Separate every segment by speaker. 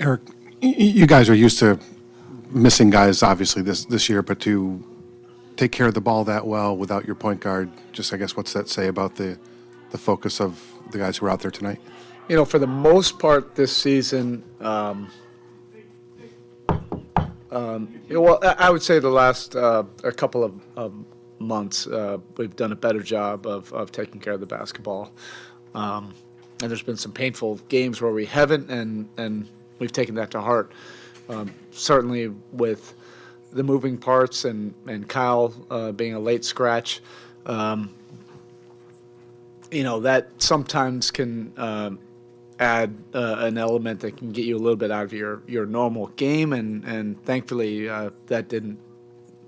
Speaker 1: Erik, you guys are used to missing guys, obviously, this year, but to take care of the ball that well without your point guard, just, I guess, what's that say about the focus of the guys who are out there tonight?
Speaker 2: For the most part this season, I would say the last a couple of months, we've done a better job of taking care of the basketball. And there's been some painful games where we haven't, and we've taken that to heart. Certainly with the moving parts and Kyle being a late scratch, that sometimes can add an element that can get you a little bit out of your normal game, and thankfully that didn't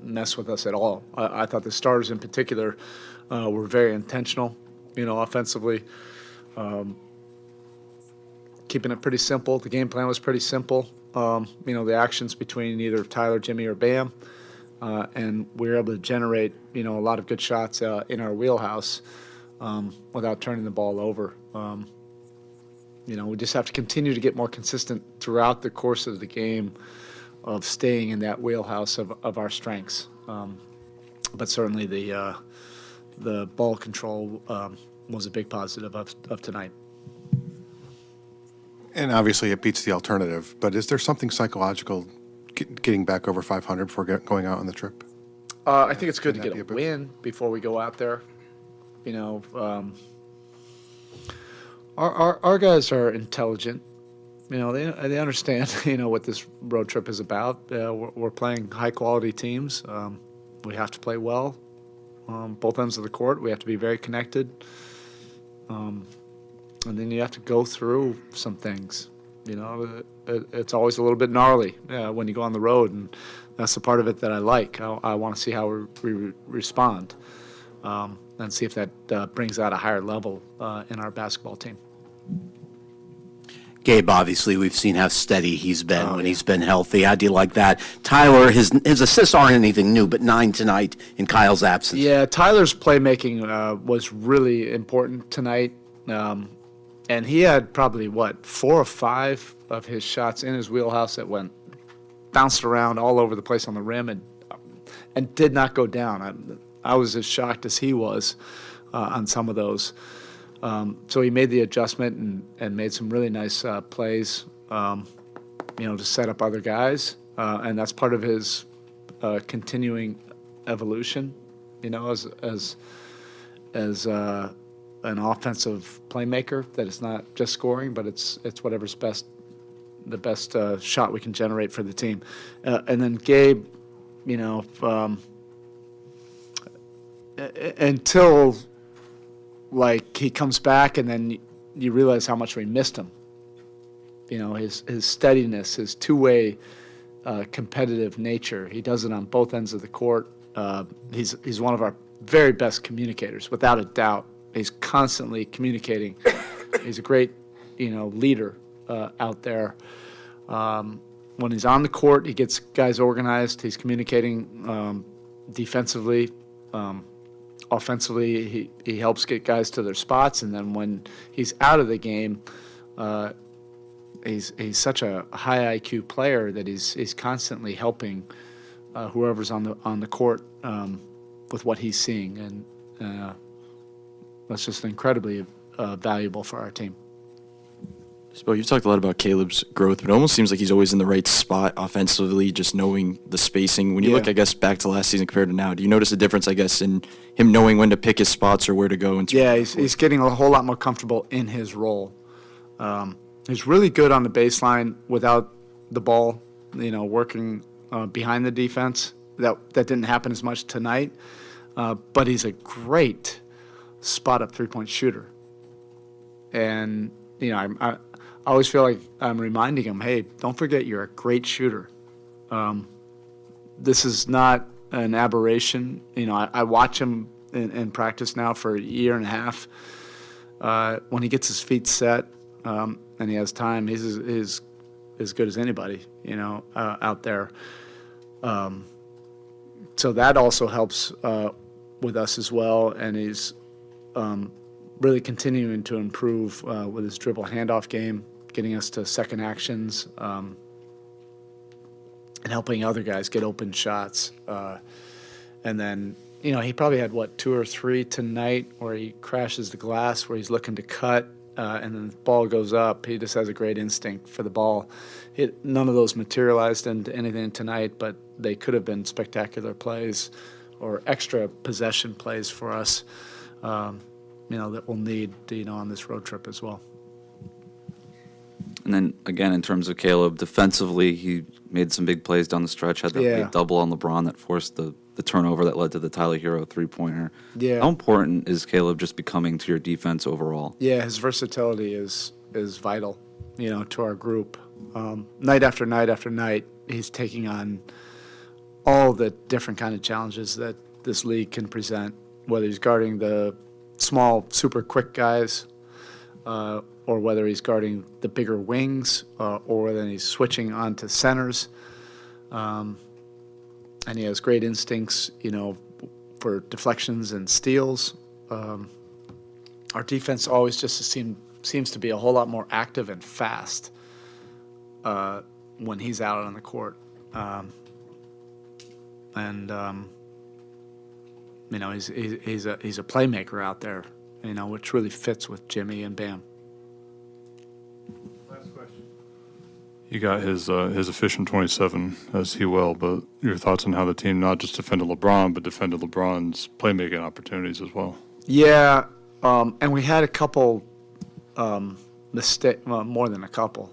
Speaker 2: mess with us at all. I thought the starters in particular were very intentional, offensively. Keeping it pretty simple. The game plan was pretty simple. The actions between either Tyler, Jimmy, or Bam, and we were able to generate, a lot of good shots in our wheelhouse without turning the ball over. We just have to continue to get more consistent throughout the course of the game of staying in that wheelhouse of our strengths. But certainly the ball control was a big positive of tonight.
Speaker 1: And obviously it beats the alternative, but is there something psychological getting back over 500 before going out on the trip?
Speaker 2: I think it's good to get a win before we go out there. Our guys are intelligent. They understand, what this road trip is about. We're playing high-quality teams. We have to play well on both ends of the court. We have to be very connected. And then you have to go through some things. It's always a little bit gnarly when you go on the road, and that's the part of it that I like. I want to see how we respond and see if that brings out a higher level in our basketball team.
Speaker 3: Gabe, obviously, we've seen how steady he's been when he's been healthy. How do you like that? Tyler, his assists aren't anything new, but 9 tonight in Kyle's absence.
Speaker 2: Yeah, Tyler's playmaking was really important tonight. And he had probably, 4 or 5 of his shots in his wheelhouse that bounced around all over the place on the rim and did not go down. I was as shocked as he was on some of those. So he made the adjustment and made some really nice plays, to set up other guys. And that's part of his continuing evolution, as an offensive playmaker, that it's not just scoring, but it's whatever's the best shot we can generate for the team. And then Gabe, until he comes back, and then you realize how much we missed him. His steadiness, his two-way competitive nature. He does it on both ends of the court. He's one of our very best communicators, without a doubt. He's constantly communicating. He's a great, leader out there. When he's on the court, he gets guys organized. He's communicating defensively. Offensively, he helps get guys to their spots. And then when he's out of the game, he's such a high IQ player that he's constantly helping whoever's on the court with what he's seeing. And that's just incredibly valuable for our team.
Speaker 4: Spo, you've talked a lot about Caleb's growth, but it almost seems like he's always in the right spot offensively, just knowing the spacing. When you look, I guess, back to last season compared to now, do you notice a difference, I guess, in him knowing when to pick his spots or where to go?
Speaker 2: He's getting a whole lot more comfortable in his role. He's really good on the baseline without the ball, working behind the defense. That didn't happen as much tonight, but he's a great spot-up three-point shooter. And, I always feel like I'm reminding him, hey, don't forget you're a great shooter. This is not an aberration. I watch him in practice now for a year and a half. When he gets his feet set and he has time, he's as good as anybody, out there. So that also helps with us as well, and he's really continuing to improve with his dribble handoff game, getting us to second actions, and helping other guys get open shots. And then, he probably had, 2 or 3 tonight where he crashes the glass, where he's looking to cut, and then the ball goes up. He just has a great instinct for the ball. None of those materialized into anything tonight, but they could have been spectacular plays or extra possession plays for us, that we'll need, on this road trip as well.
Speaker 5: And then again, in terms of Caleb, defensively, he made some big plays down the stretch. Had that big double on LeBron that forced the turnover that led to the Tyler Hero 3-pointer.
Speaker 2: Yeah.
Speaker 5: How important is Caleb just becoming to your defense overall?
Speaker 2: Yeah, his versatility is vital, to our group. Night after night after night, he's taking on all the different kind of challenges that this league can present, whether he's guarding the small, super quick guys, or whether he's guarding the bigger wings, or whether he's switching onto centers. And he has great instincts, for deflections and steals. Our defense always just seems to be a whole lot more active and fast when he's out on the court. He's a playmaker out there, which really fits with Jimmy and Bam.
Speaker 1: Last question.
Speaker 6: You got his efficient 27, as he will, but your thoughts on how the team not just defended LeBron, but defended LeBron's playmaking opportunities as well?
Speaker 2: Yeah, and we had a couple mistakes, more than a couple.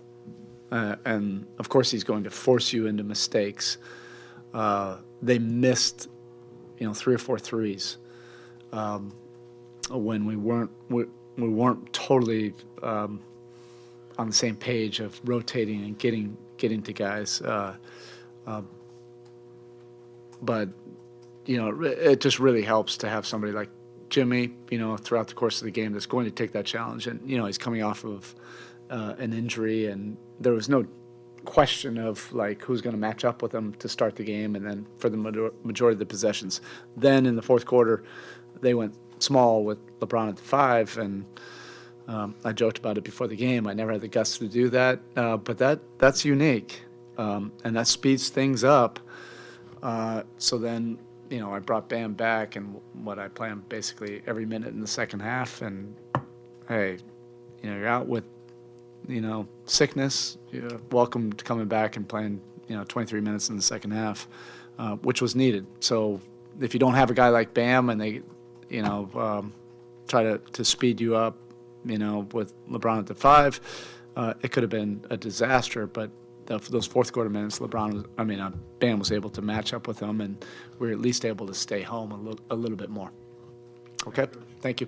Speaker 2: And, of course, he's going to force you into mistakes. They missed, 3 or 4 threes when we weren't totally on the same page of rotating and getting to guys. But it just really helps to have somebody like Jimmy, throughout the course of the game that's going to take that challenge. And he's coming off of an injury, and there was no question of who's going to match up with him to start the game, and then for the majority of the possessions. Then in the fourth quarter, they went small with LeBron at the 5, and I joked about it before the game. I never had the guts to do that, but that's unique, and that speeds things up. So then, I brought Bam back, and I play him basically every minute in the second half. And hey, you're out with sickness. You're welcome to coming back and playing 23 minutes in the second half, which was needed. So if you don't have a guy like Bam and they try to speed you up, with LeBron at the 5, it could have been a disaster. But those fourth quarter minutes, Bam was able to match up with him, and we were at least able to stay home a little bit more. Okay, thank you.